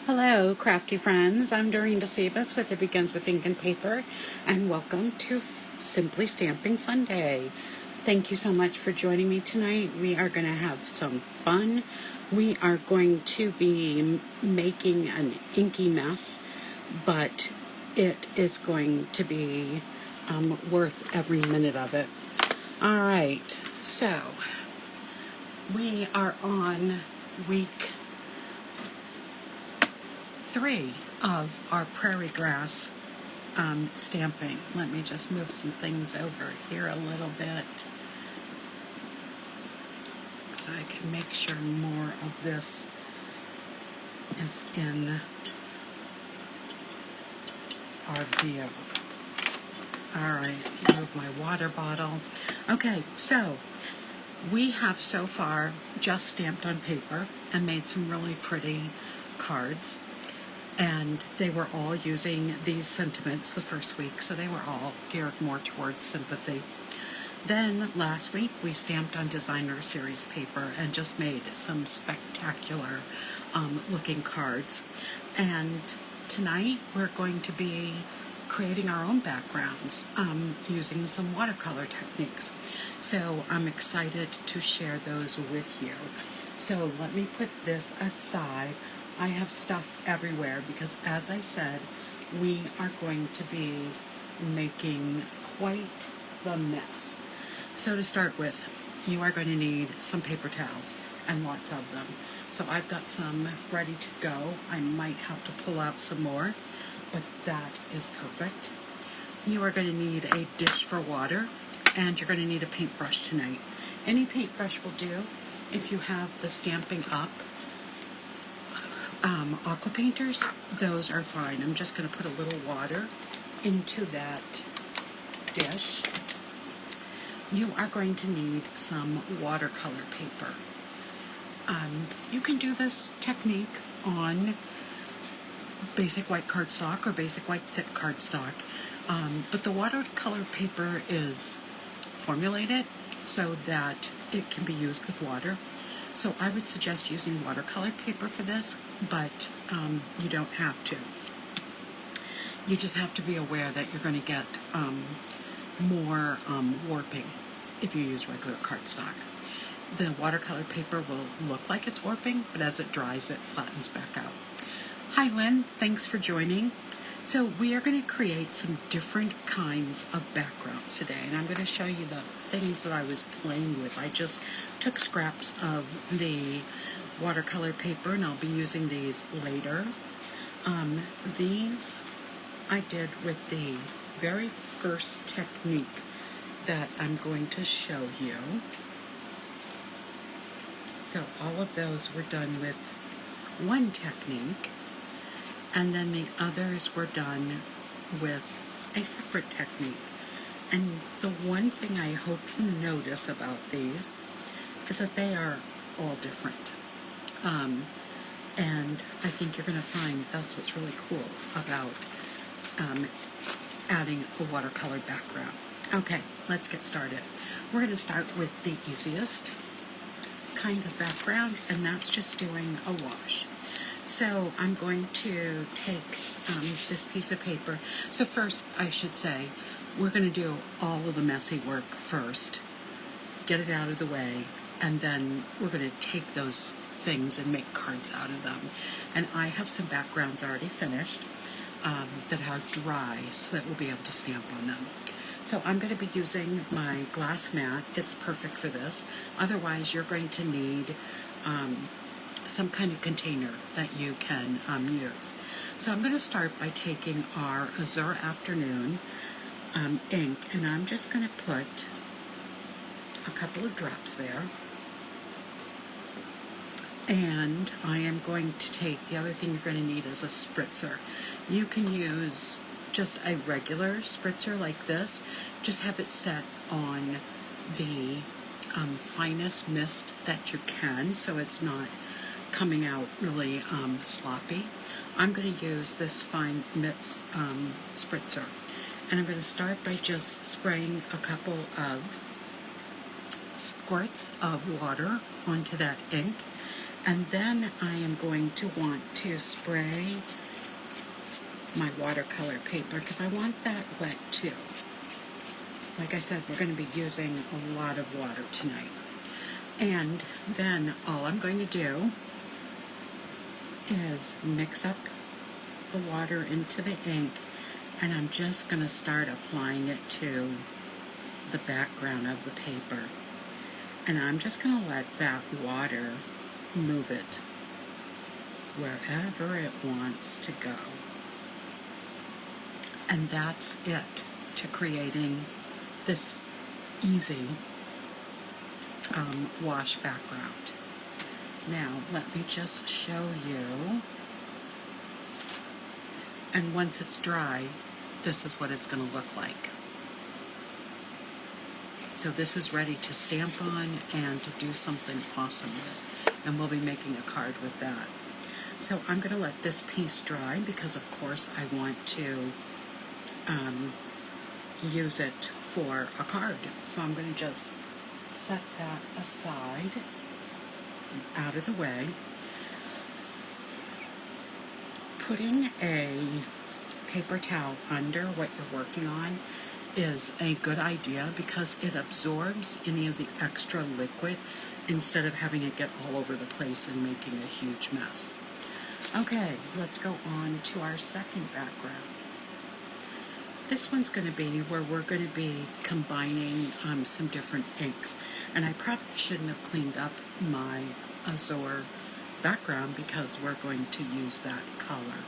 Hello, crafty friends. I'm Doreen DeSabas with It Begins with Ink and Paper, and welcome to Simply Stamping Sunday. Thank you so much for joining me tonight. We are going to have some fun. We are going to be making an inky mess, but it is going to be worth every minute of it. All right, so we are on week 3 of our Prairie Grass stamping. Let me just move some things over here a little bit so I can make sure more of this is in our view. All right, move my water bottle. Okay, so we have so far just stamped on paper and made some really pretty cards. And they were all using these sentiments the first week, so they were all geared more towards sympathy. Then last week we stamped on designer series paper and just made some spectacular looking cards. And tonight we're going to be creating our own backgrounds using some watercolor techniques. So I'm excited to share those with you. So let me put this aside. I have stuff everywhere because, as I said, we are going to be making quite the mess. So to start with, you are going to need some paper towels and lots of them. So I've got some ready to go. I might have to pull out some more, but that is perfect. You are going to need a dish for water, and you're going to need a paintbrush tonight. Any paintbrush will do. If you have the Stampin' Up! Aqua painters, those are fine. I'm just going to put a little water into that dish. You are going to need some watercolor paper. You can do this technique on basic white cardstock or basic white thick cardstock, but the watercolor paper is formulated so that it can be used with water. So I would suggest using watercolor paper for this, but you don't have to. You just have to be aware that you're going to get more warping if you use regular cardstock. The watercolor paper will look like it's warping, but as it dries, it flattens back out. Hi Lynn, thanks for joining. So we are going to create some different kinds of backgrounds today, and I'm going to show you the things that I was playing with. I just took scraps of the watercolor paper, and I'll be using these later. These I did with the very first technique that I'm going to show you. So all of those were done with one technique, and then the others were done with a separate technique. And the one thing I hope you notice about these is that they are all different. And I think you're going to find that's what's really cool about adding a watercolor background. Okay, let's get started. We're going to start with the easiest kind of background, and that's just doing a wash. So I'm going to take this piece of paper. So first, I should say, we're going to do all of the messy work first, get it out of the way, and then we're going to take those things and make cards out of them. And I have some backgrounds already finished that are dry so that we'll be able to stamp on them. So I'm going to be using my glass mat. It's perfect for this. Otherwise, you're going to need some kind of container that you can use. So I'm going to start by taking our Azure Afternoon ink, and I'm just going to put a couple of drops there. And I am going to take, the other thing you're going to need is a spritzer. You can use just a regular spritzer like this. Just have it set on the finest mist that you can, so it's not coming out really sloppy. I'm going to use this fine mitts spritzer, and I'm going to start by just spraying a couple of squirts of water onto that ink, And then I am going to want to spray my watercolor paper because I want that wet too. Like I said, we're going to be using a lot of water tonight. And then all I'm going to do is mix up the water into the ink, and I'm just going to start applying it to the background of the paper. And I'm just going to let that water move it wherever it wants to go. And that's it to creating this easy wash background. Now let me just show you, and once it's dry, this is what it's going to look like. So this is ready to stamp on and to do something awesome with, and we'll be making a card with that. So I'm going to let this piece dry because of course I want to use it for a card. So I'm going to just set that aside, out of the way. Putting a paper towel under what you're working on is a good idea because it absorbs any of the extra liquid instead of having it get all over the place and making a huge mess. Okay, let's go on to our second background. This one's going to be where we're going to be combining some different inks. And I probably shouldn't have cleaned up my azure background because we're going to use that color.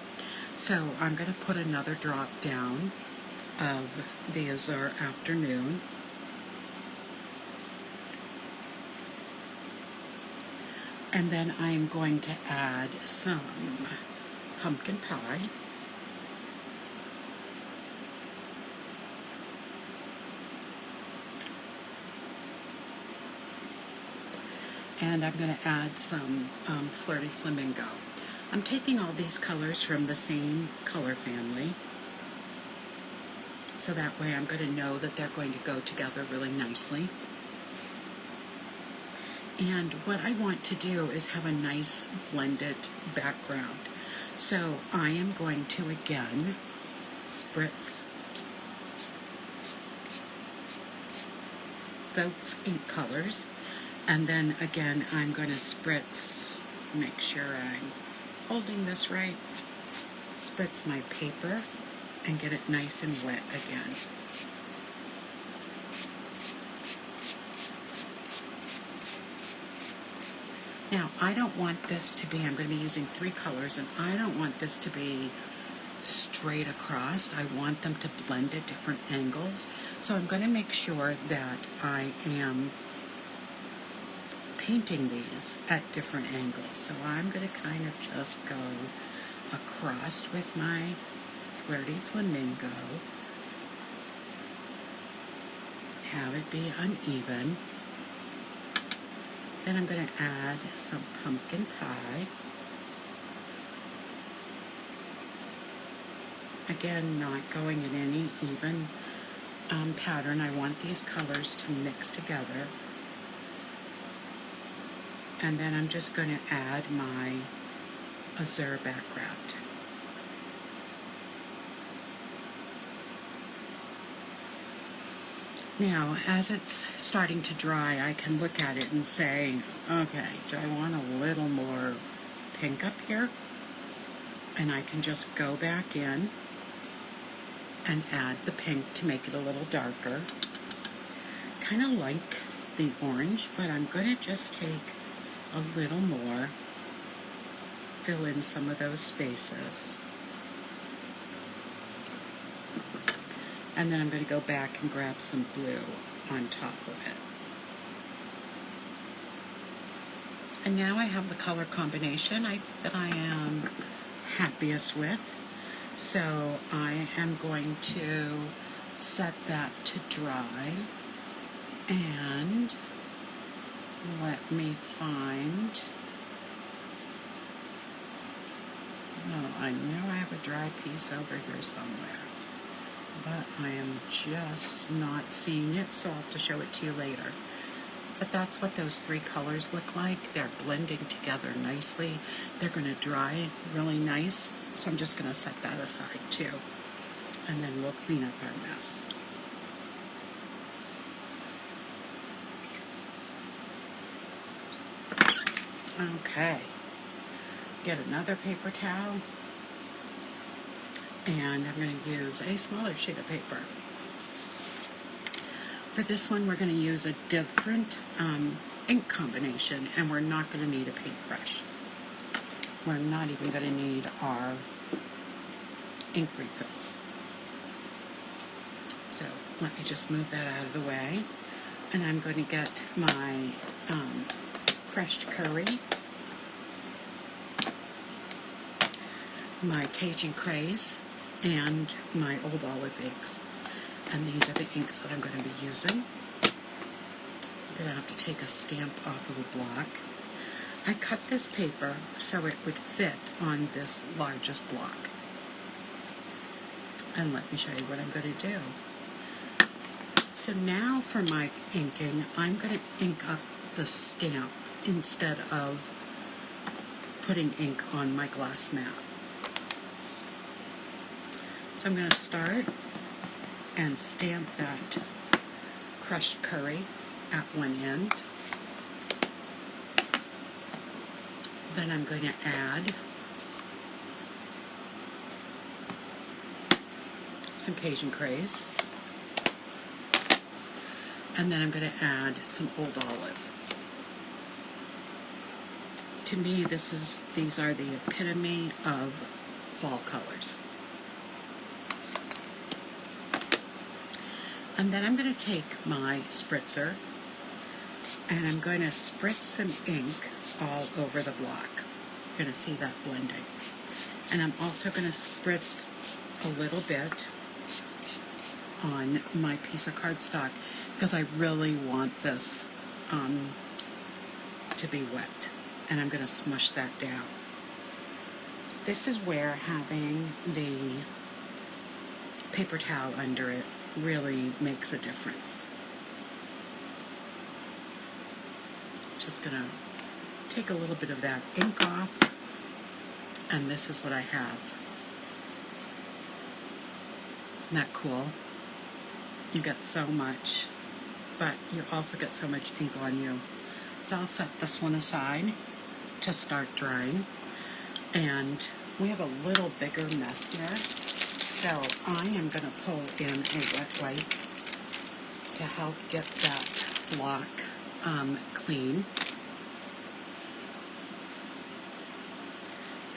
So I'm going to put another drop down of the azure afternoon. And then I'm going to add some pumpkin pie. And I'm going to add some Flirty Flamingo. I'm taking all these colors from the same color family, so that way I'm going to know that they're going to go together really nicely. And what I want to do is have a nice blended background. So I am going to again spritz those ink colors. And then again, I'm going to spritz, make sure I'm holding this right, spritz my paper and get it nice and wet again. Now, I don't want this to be, I'm going to be using 3 colors, and I don't want this to be straight across. I want them to blend at different angles. So I'm going to make sure that I am painting these at different angles. So I'm going to kind of just go across with my Flirty Flamingo, have it be uneven. Then I'm going to add some pumpkin pie. Again, not going in any even pattern. I want these colors to mix together. And then I'm just going to add my azure background. Now, as it's starting to dry, I can look at it and say, okay, do I want a little more pink up here? And I can just go back in and add the pink to make it a little darker. Kind of like the orange, but I'm going to just take a little more, fill in some of those spaces. And then I'm going to go back and grab some blue on top of it. And now I have the color combination that I am happiest with. So I am going to set that to dry, and let me find, oh, I know I have a dry piece over here somewhere, but I am just not seeing it, so I'll have to show it to you later. But that's what those three colors look like. They're blending together nicely. They're going to dry really nice. So I'm just going to set that aside too. And then we'll clean up our mess. Okay. Get another paper towel. And I'm going to use a smaller sheet of paper. For this one, we're going to use a different ink combination, and we're not going to need a paintbrush. We're not even going to need our ink refills. So let me just move that out of the way. And I'm going to get my crushed curry, my Cajun Craze, and my Old Olive inks. And these are the inks that I'm going to be using. I'm going to have to take a stamp off of a block. I cut this paper so it would fit on this largest block. And let me show you what I'm going to do. So now for my inking, I'm going to ink up the stamp instead of putting ink on my glass mat. So I'm going to start and stamp that crushed curry at one end. Then I'm going to add some Cajun Craze. And then I'm going to add some Old Olive. To me, these are the epitome of fall colors. And then I'm going to take my spritzer and I'm going to spritz some ink all over the block. You're going to see that blending. And I'm also going to spritz a little bit on my piece of cardstock because I really want this to be wet. And I'm going to smush that down. This is where having the paper towel under it really makes a difference. Just gonna take a little bit of that ink off, and this is what I have. Isn't that cool? You get so much, but you also get so much ink on you. So I'll set this one aside to start drying, and we have a little bigger mess here. So I am going to pull in a wet wipe to help get that block clean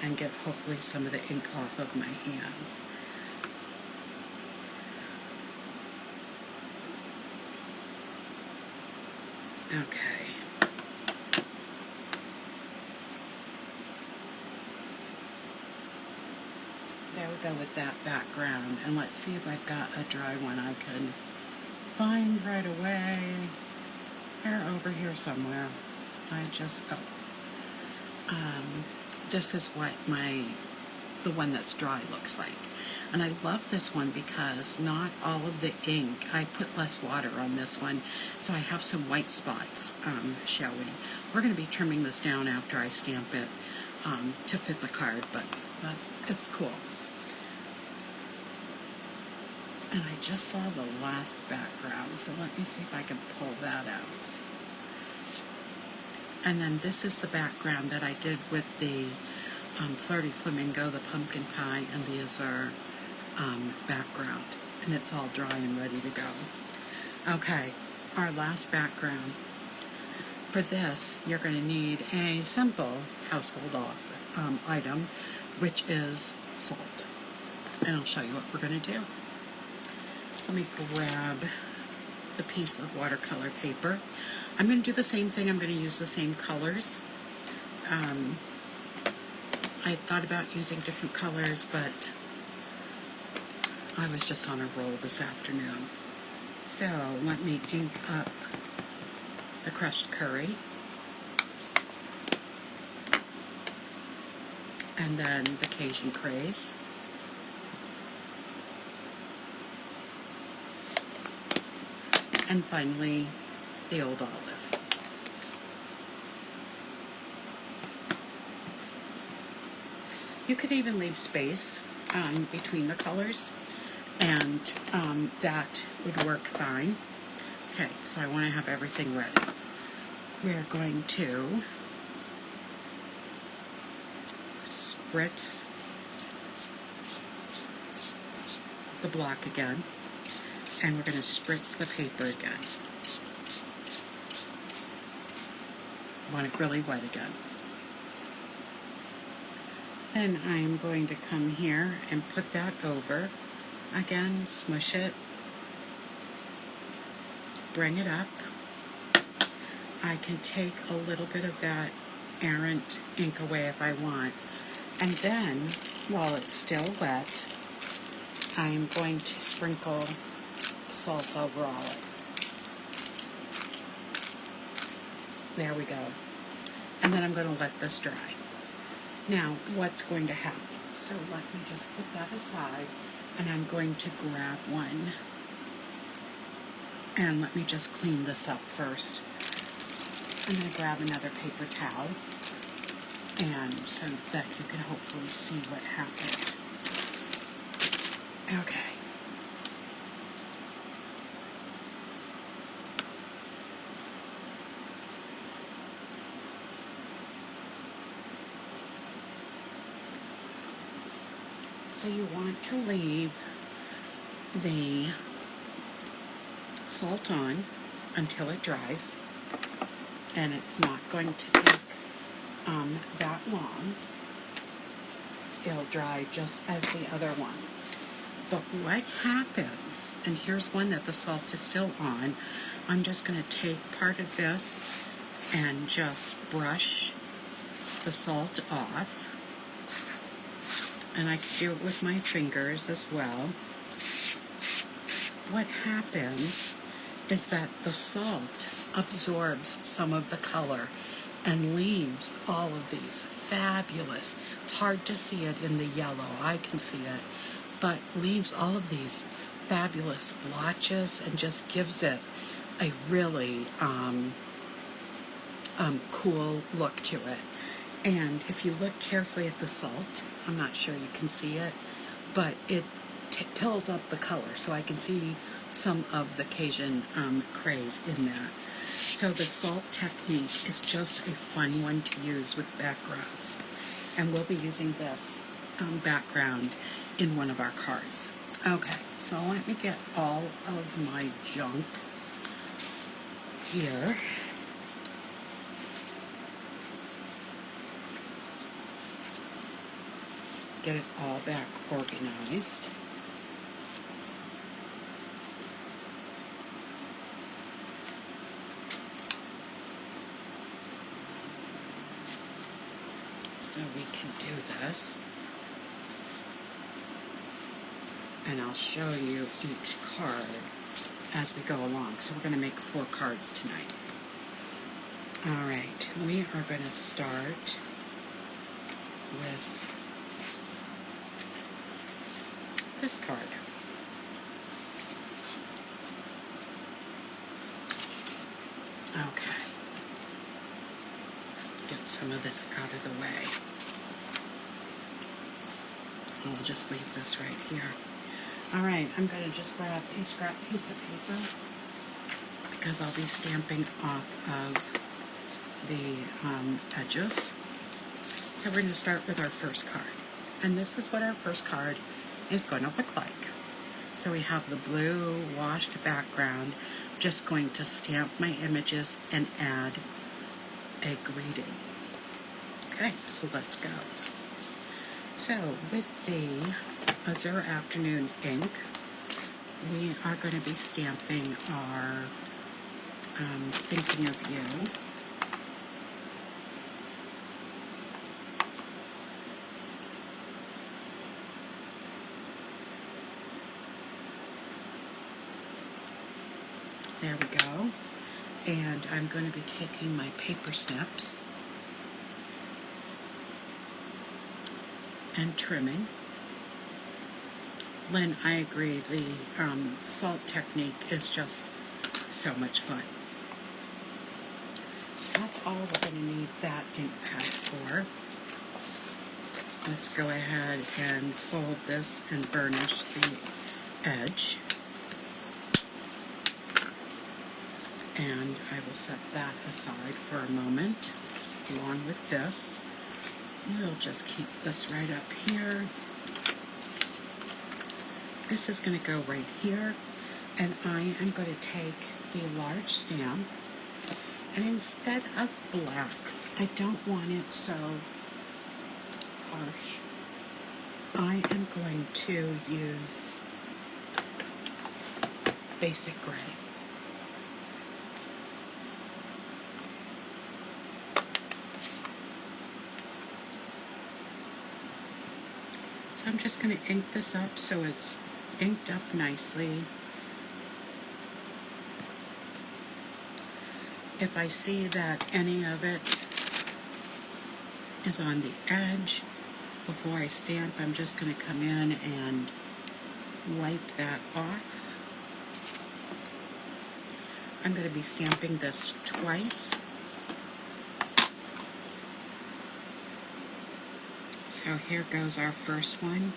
and get hopefully some of the ink off of my hands. Okay. There we go with that background, and let's see if I've got a dry one I can find right away. They're over here somewhere. This is what the one that's dry looks like. And I love this one because not all of the ink, I put less water on this one, so I have some white spots showing. We're going to be trimming this down after I stamp it to fit the card, but it's cool. And I just saw the last background, so let me see if I can pull that out. And then this is the background that I did with the Flirty Flamingo, the pumpkin pie, and the azure background. And it's all dry and ready to go. Okay, our last background. For this, you're going to need a simple household item, which is salt. And I'll show you what we're going to do. So let me grab the piece of watercolor paper. I'm going to do the same thing. I'm going to use the same colors. I thought about using different colors, but I was just on a roll this afternoon. So let me ink up the crushed curry. And then the Cajun Craze. And finally, the Old Olive. You could even leave space between the colors, and that would work fine. Okay, so I want to have everything ready. We're going to spritz the block again, and we're going to spritz the paper again. Want it really wet again. And I'm going to come here and put that over again, smush it, bring it up. I can take a little bit of that errant ink away if I want. And then, while it's still wet, I'm going to sprinkle salt over all of it. There we go. And then I'm going to let this dry. Now, what's going to happen? So let me just put that aside, and I'm going to grab one. And let me just clean this up first. I'm going to grab another paper towel, and so that you can hopefully see what happened. Okay. So you want to leave the salt on until it dries, and it's not going to take that long. It'll dry just as the other ones. But what happens, and here's one that the salt is still on, I'm just going to take part of this and just brush the salt off. And I can do it with my fingers as well. What happens is that the salt absorbs some of the color and leaves all of these fabulous, it's hard to see it in the yellow, I can see it, but leaves all of these fabulous blotches and just gives it a really cool look to it. And if you look carefully at the salt, I'm not sure you can see it, but it pills up the color, so I can see some of the Cajun craze in that. So the salt technique is just a fun one to use with backgrounds. And we'll be using this background in one of our cards. Okay, so let me get all of my junk here. Get it all back organized. So we can do this. And I'll show you each card as we go along. So we're going to make 4 cards tonight. All right, we are going to start with this card. Okay. Get some of this out of the way. I'll just leave this right here. All right, I'm going to just grab a scrap piece of paper because I'll be stamping off of the edges. So we're going to start with our first card. And this is what our first card is going to look like. So we have the blue washed background. I'm just going to stamp my images and add a greeting. Okay, so let's go. So with the Azure Afternoon ink, we are going to be stamping our Thinking of You. There we go. And I'm going to be taking my paper snips and trimming. Lynn, I agree, the salt technique is just so much fun. That's all we're going to need that ink pad for. let's go ahead and fold this and burnish the edge. And I will set that aside for a moment. Along with this, we'll just keep this right up here. This is going to go right here, and I am going to take the large stamp, and instead of black, I don't want it so harsh, I am going to use basic gray. So I'm just going to ink this up so it's inked up nicely. If I see that any of it is on the edge before I stamp, I'm just going to come in and wipe that off. I'm going to be stamping this twice. So here goes our first one.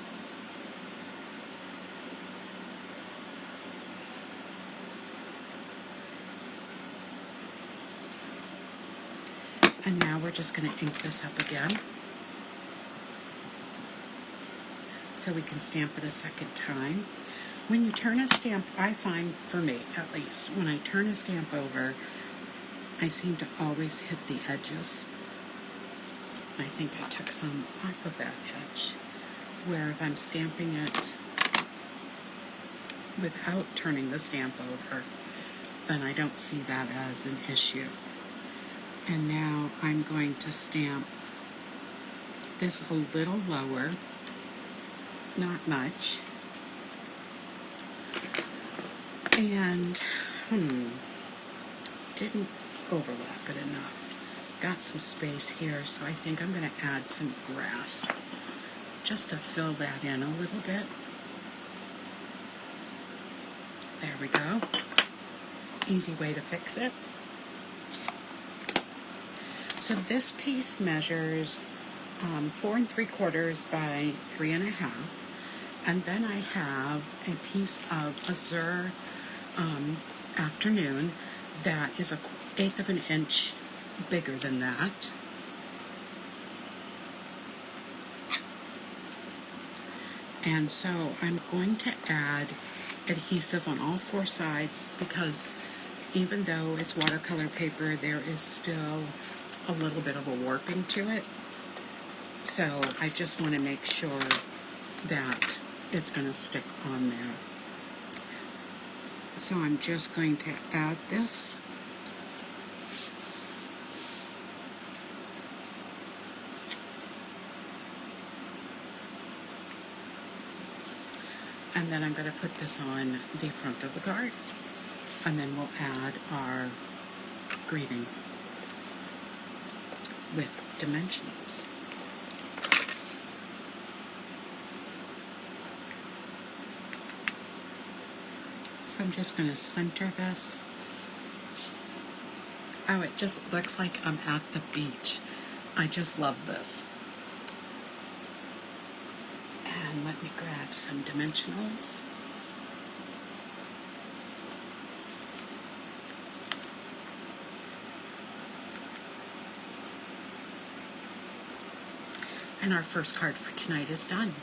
And now we're just going to ink this up again so we can stamp it a second time. When you turn a stamp, I find, for me at least, when I turn a stamp over, I seem to always hit the edges. I think I took some off of that edge, where if I'm stamping it without turning the stamp over, then I don't see that as an issue. And now I'm going to stamp this a little lower, not much, and didn't overlap it enough. Got some space here, so I think I'm going to add some grass just to fill that in a little bit. There we go. Easy way to fix it. So this piece measures 4 3/4 by 3 1/2, and then I have a piece of Azure Afternoon that is 1/8 of an inch bigger than that. And so I'm going to add adhesive on all 4 sides, because even though it's watercolor paper, there is still a little bit of a warping to it. So I just want to make sure that it's going to stick on there. So I'm just going to add this. And then I'm going to put this on the front of the card. And then we'll add our greeting with dimensions. So I'm just going to center this. Oh, it just looks like I'm at the beach. I just love this. And let me grab some dimensionals. And our first card for tonight is done.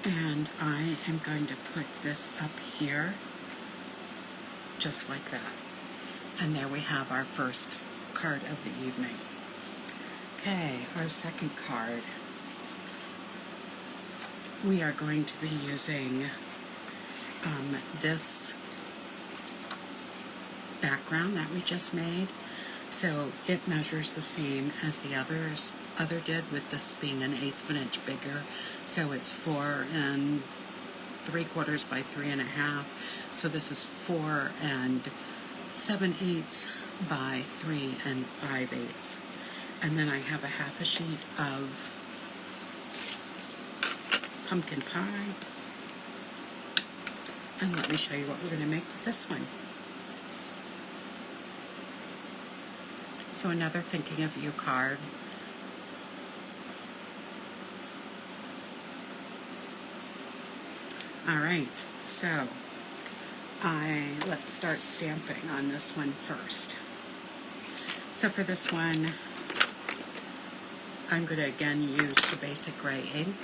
And I am going to put this up here, just like that. And there we have our first card of the evening. Okay, our second card. We are going to be using this background that we just made. So it measures the same as the other did, with this being 1/8 of an inch bigger. So it's 4 3/4 by 3 1/2. So this is 4 7/8 by 3 5/8. And then I have a 1/2 sheet of pumpkin pie. And let me show you what we're going to make with this one. So another thinking of you card. All right, so let's start stamping on this one first. So for this one, I'm going to again use the basic gray ink.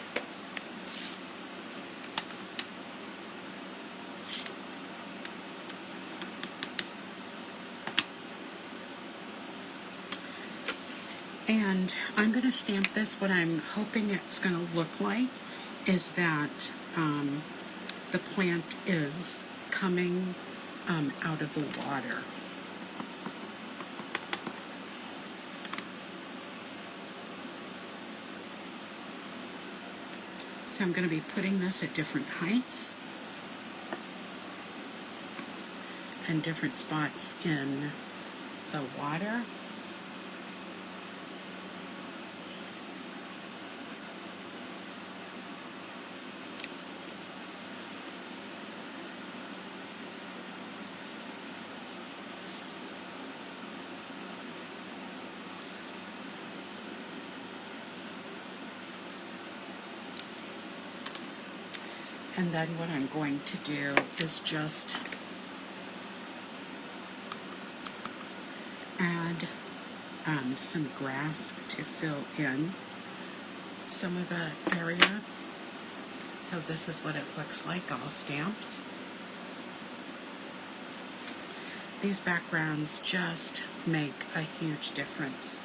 And I'm going to stamp this. What I'm hoping it's going to look like is that the plant is coming out of the water. So I'm going to be putting this at different heights and different spots in the water. And then what I'm going to do is just add some grass to fill in some of the area. So this is what it looks like all stamped. These backgrounds just make a huge difference.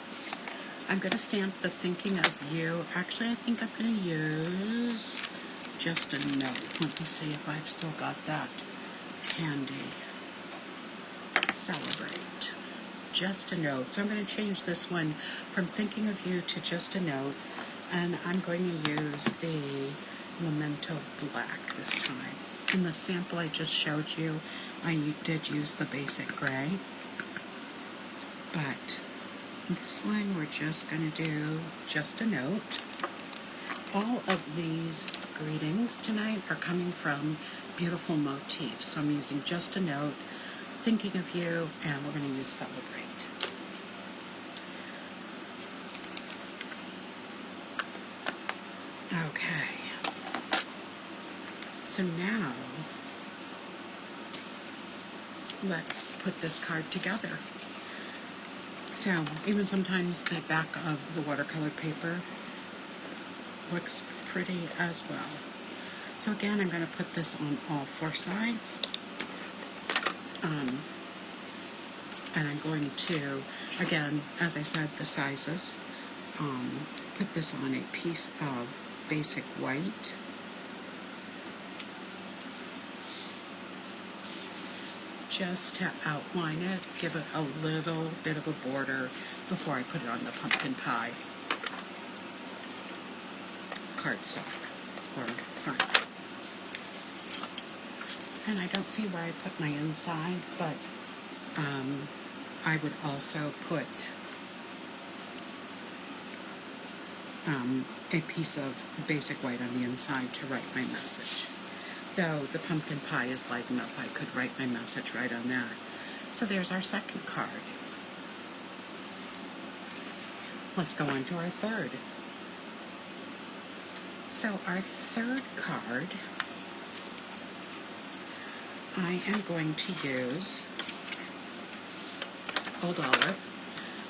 I'm going to stamp the thinking of you. Actually, I think I'm going to use just a note. Let me see if I've still got that handy. Celebrate. Just a note. So I'm going to change this one from thinking of you to just a note. And I'm going to use the Memento Black this time. In the sample I just showed you, I did use the basic gray. But this one we're just going to do just a note. All of these greetings tonight are coming from Beautiful Motifs. So I'm using just a note, thinking of you, and we're going to use celebrate. Okay. So now let's put this card together. So even sometimes the back of the watercolor paper looks pretty as well. So again, I'm going to put this on all four sides. And I'm going to, again, as I said, the sizes, put this on a piece of basic white. Just to outline it, give it a little bit of a border before I put it on the pumpkin pie cardstock or front. And I don't see where I put my inside, but I would also put a piece of basic white on the inside to write my message. Though the pumpkin pie is light enough, I could write my message right on that. So there's our second card. Let's go on to our third. So our third card, I am going to use Old Olive.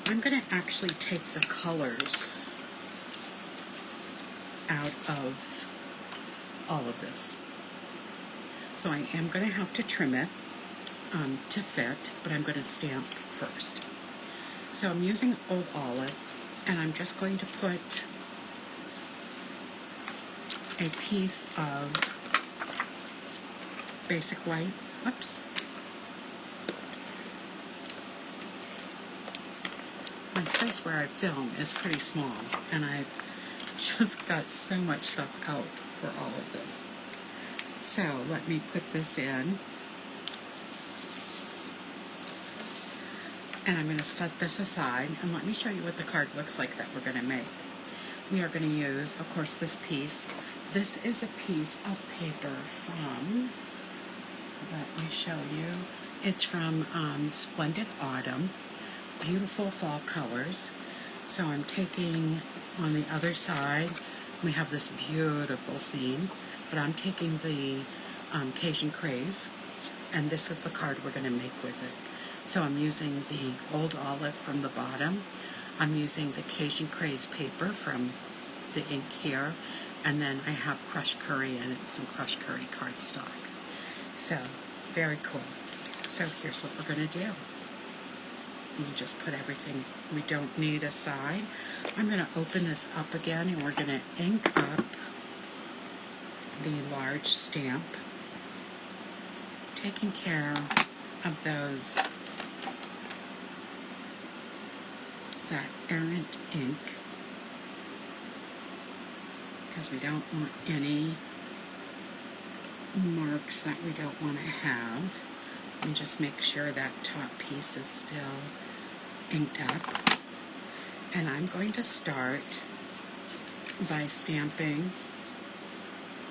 I'm going to actually take the colors out of all of this. So I am going to have to trim it to fit, but I'm going to stamp first. So I'm using Old Olive, and I'm just going to put a piece of basic white. Whoops. My space where I film is pretty small, and I've just got so much stuff out for all of this. So let me put this in. And I'm going to set this aside, and let me show you what the card looks like that we're going to make. We are going to use, of course, this piece. This is a piece of paper from, let me show you, it's from Splendid Autumn. beautiful fall colors. So I'm taking on the other side, we have this beautiful scene, but I'm taking the Cajun Craze, and this is the card we're going to make with it. So I'm using the Old Olive from the bottom. I'm using the Cajun Craze paper from the ink here, and then I have crushed curry and some crushed curry cardstock. So, very cool. So here's what we're going to do. We just put everything we don't need aside. I'm going to open this up again, and we're going to ink up the large stamp, taking care of those, that errant ink, because we don't want any marks that we don't want to have. And just make sure that top piece is still inked up. And I'm going to start by stamping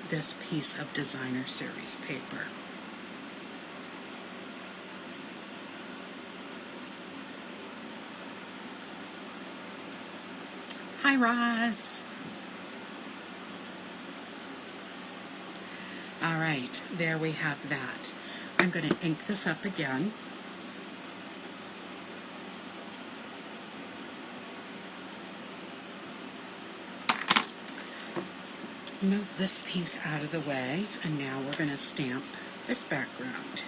this piece of designer series paper. Hi, Roz. All right, there we have that. I'm going to ink this up again. Move this piece out of the way, and now we're going to stamp this background.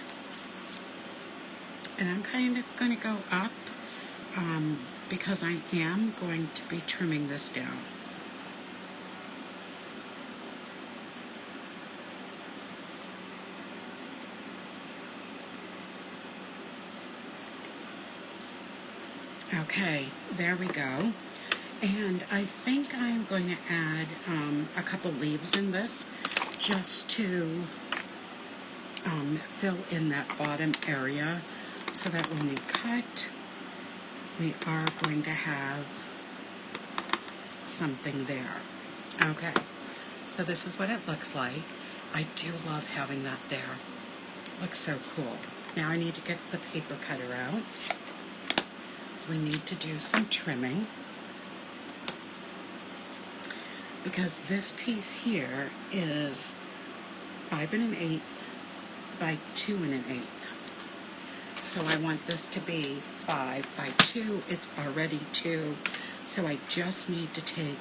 And I'm kind of going to go up because I am going to be trimming this down. Okay, there we go. And I think I'm going to add a couple leaves in this just to fill in that bottom area so that when we cut, we are going to have something there. Okay, so this is what it looks like. I do love having that there. Looks so cool. Now I need to get the paper cutter out. So we need to do some trimming, because this piece here is 5 1/8 by 2 1/8. So I want this to be 5 by 2. It's already 2, so I just need to take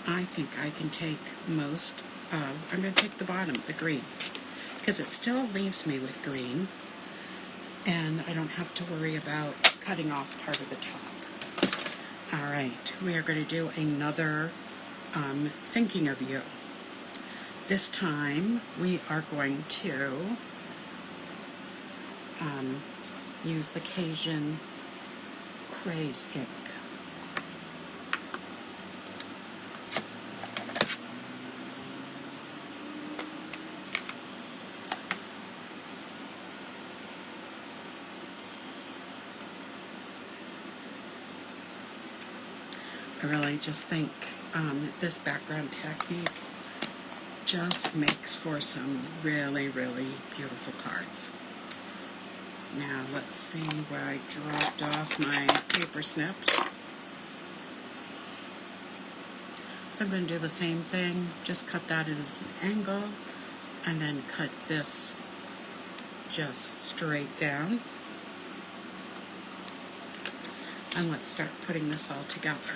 I think I can take most of, I'm going to take the bottom, the green, because it still leaves me with green, and I don't have to worry about cutting off part of the top. All right, we are going to do another Thinking of You. This time we are going to use the Cajun Craze ink. I really just think this background technique just makes for some really, really beautiful cards. Now let's see where I dropped off my paper snips. So I'm going to do the same thing, just cut that as an angle, and then cut this just straight down. And let's start putting this all together.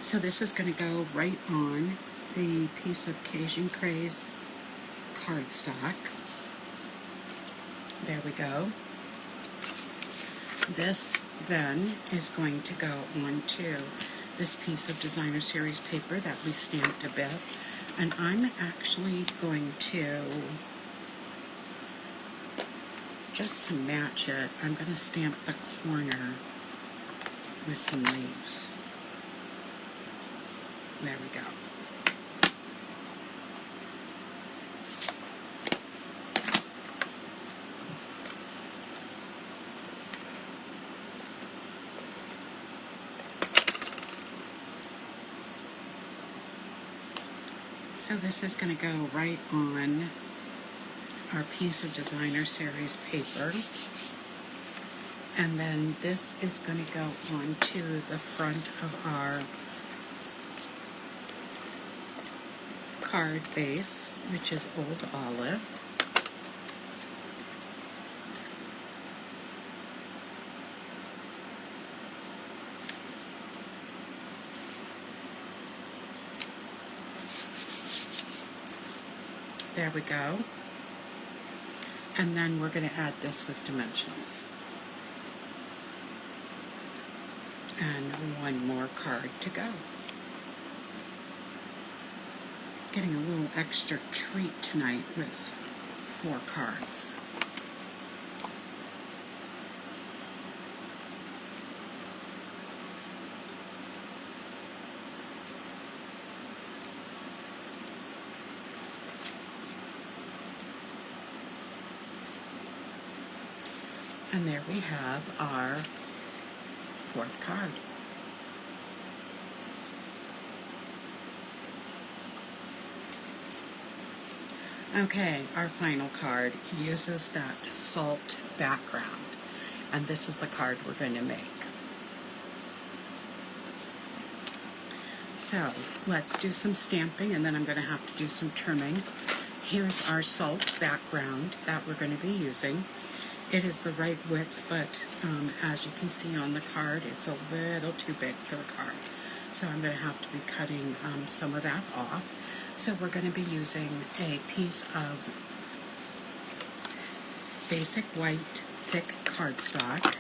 So this is going to go right on the piece of Cajun Craze cardstock. There we go. This then is going to go onto this piece of designer series paper that we stamped a bit, and I'm actually going to, just to match it, I'm going to stamp the corner with some leaves. There we go. So this is going to go right on our piece of designer series paper. And then this is going to go onto the front of our card base, which is Old Olive. There we go. And then we're going to add this with dimensionals. And one more card to go. Getting a little extra treat tonight with 4 cards. And there we have our 4th card. Okay, our final card uses that salt background, and this is the card we're going to make. So let's do some stamping, and then I'm going to have to do some trimming. Here's our salt background that we're going to be using. It is the right width, but as you can see on the card, it's a little too big for the card. So I'm going to have to be cutting some of that off. So we're going to be using a piece of basic white thick cardstock.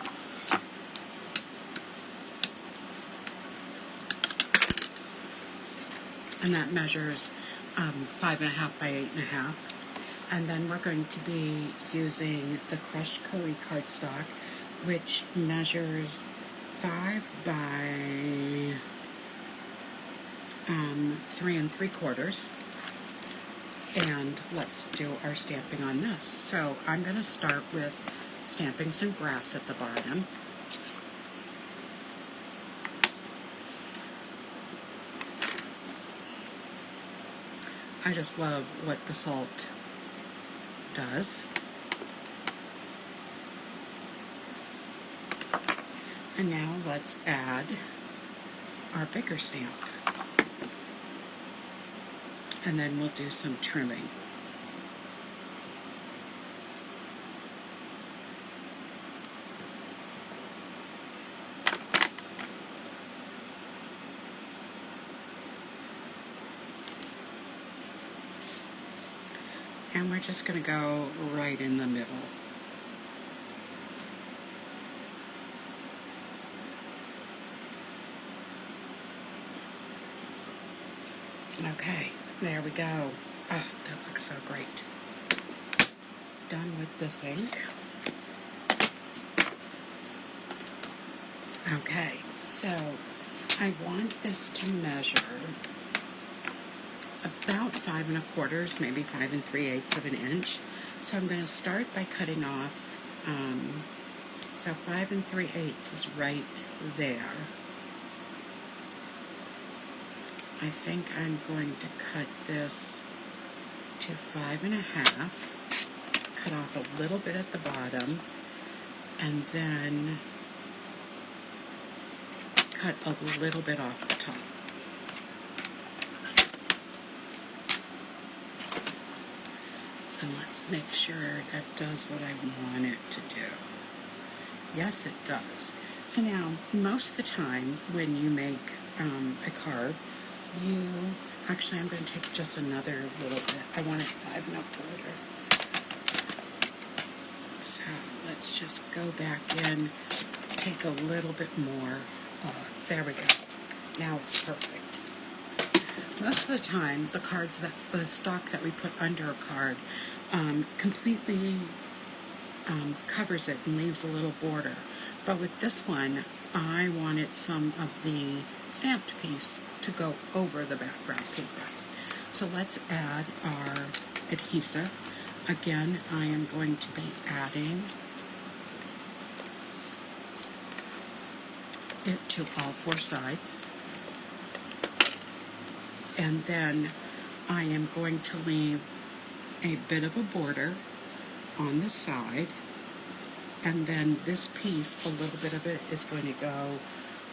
And that measures 5.5 by 8.5. And then we're going to be using the crushed curry cardstock, which measures 5 by 3 3/4. And let's do our stamping on this. So I'm going to start with stamping some grass at the bottom. I just love what the salt does. And now let's add our bigger stamp. And then we'll do some trimming. And we're just going to go right in the middle. Okay, there we go. Oh, that looks so great. Done with this ink. Okay, so I want this to measure about 5 1/4, maybe 5 3/8 of an inch. So I'm going to start by cutting off, so 5 3/8 is right there. I think I'm going to cut this to 5 1/2, cut off a little bit at the bottom, and then cut a little bit off the top. And let's make sure that does what I want it to do. Yes, it does. So now, most of the time when you make a card, actually I'm going to take just another little bit. I want it 5 1/4. So let's just go back in, take a little bit more. There we go. Now it's perfect. Most of the time, the stock that we put under a card completely covers it and leaves a little border. But with this one, I wanted some of the stamped piece to go over the background paper. So let's add our adhesive. Again, I am going to be adding it to all 4 sides. And then I am going to leave a bit of a border on the side, and then this piece, a little bit of it is going to go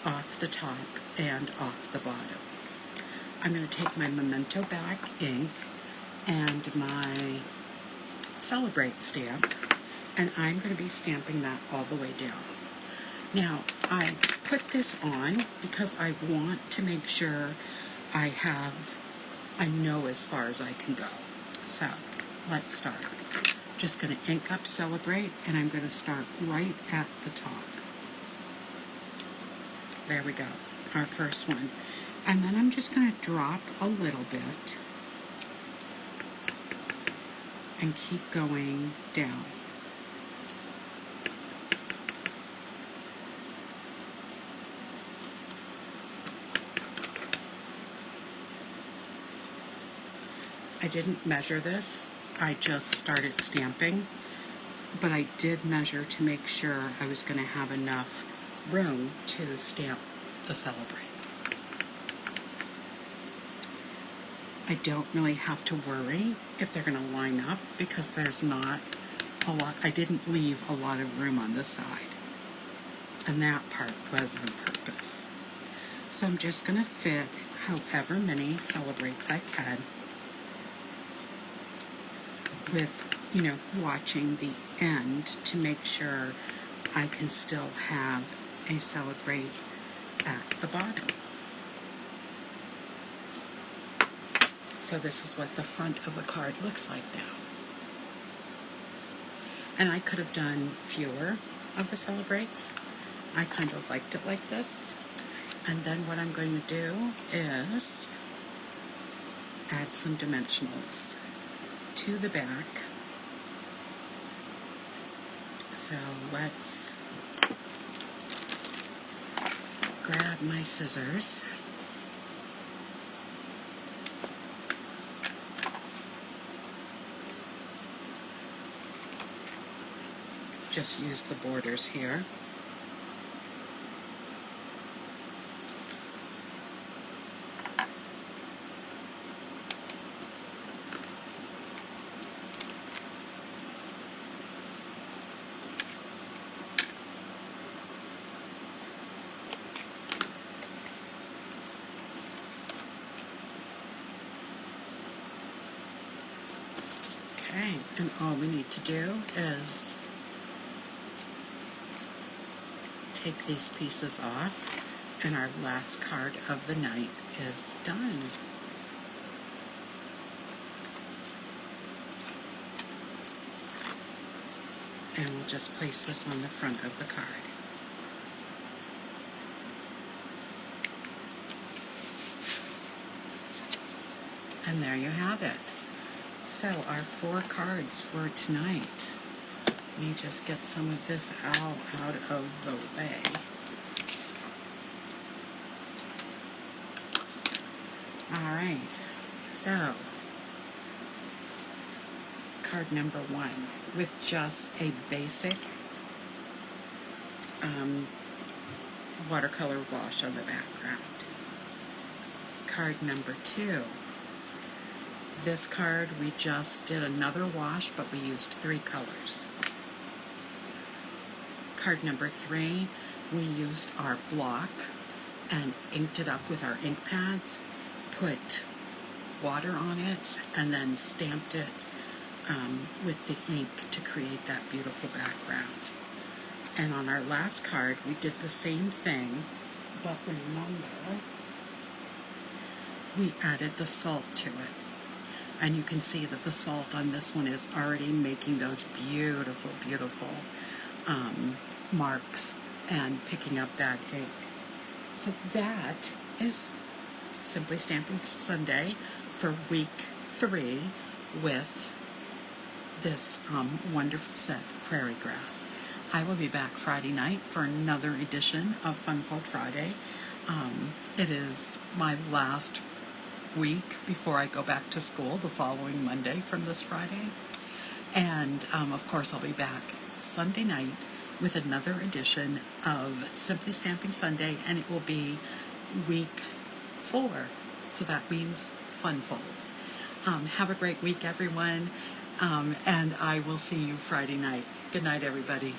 off the top and off the bottom. I'm going to take my Memento Back ink and my Celebrate stamp, and I'm going to be stamping that all the way down. Now, I put this on because I want to make sure I know as far as I can go. So, let's start. Just going to ink up Celebrate, and I'm going to start right at the top. There we go, our first one. And then I'm just going to drop a little bit and keep going down. I didn't measure this, I just started stamping, but I did measure to make sure I was going to have enough room to stamp the Celebrate. I don't really have to worry if they're going to line up because there's not a lot, I didn't leave a lot of room on the side, and that part was on purpose. So I'm just going to fit however many Celebrates I can with, watching the end to make sure I can still have a Celebrate at the bottom. So this is what the front of the card looks like now. And I could have done fewer of the Celebrates. I kind of liked it like this. And then what I'm going to do is add some dimensionals to the back. So let's grab my scissors. Just use the borders here. Okay, and all we need to do is take these pieces off, and our last card of the night is done. And we'll just place this on the front of the card. And there you have it. So our 4 cards for tonight. Let me just get some of this out of the way. All right, so card number 1 with just a basic watercolor wash on the background. Card number 2. This card we just did another wash, but we used 3 colors. Card number 3, we used our block and inked it up with our ink pads, put water on it, and then stamped it with the ink to create that beautiful background. And on our last card, we did the same thing, but remember, we added the salt to it. And you can see that the salt on this one is already making those beautiful, beautiful marks and picking up that ink. So that is Simply Stamping Sunday for week 3 with this wonderful set, Prairie Grass. I will be back Friday night for another edition of Fun Fold Friday. It is my last week before I go back to school the following Monday from this Friday. And of course I'll be back Sunday night with another edition of Simply Stamping Sunday, and it will be week 4. So that means Fun Folds. Have a great week, everyone, and I will see you Friday night. Good night, everybody.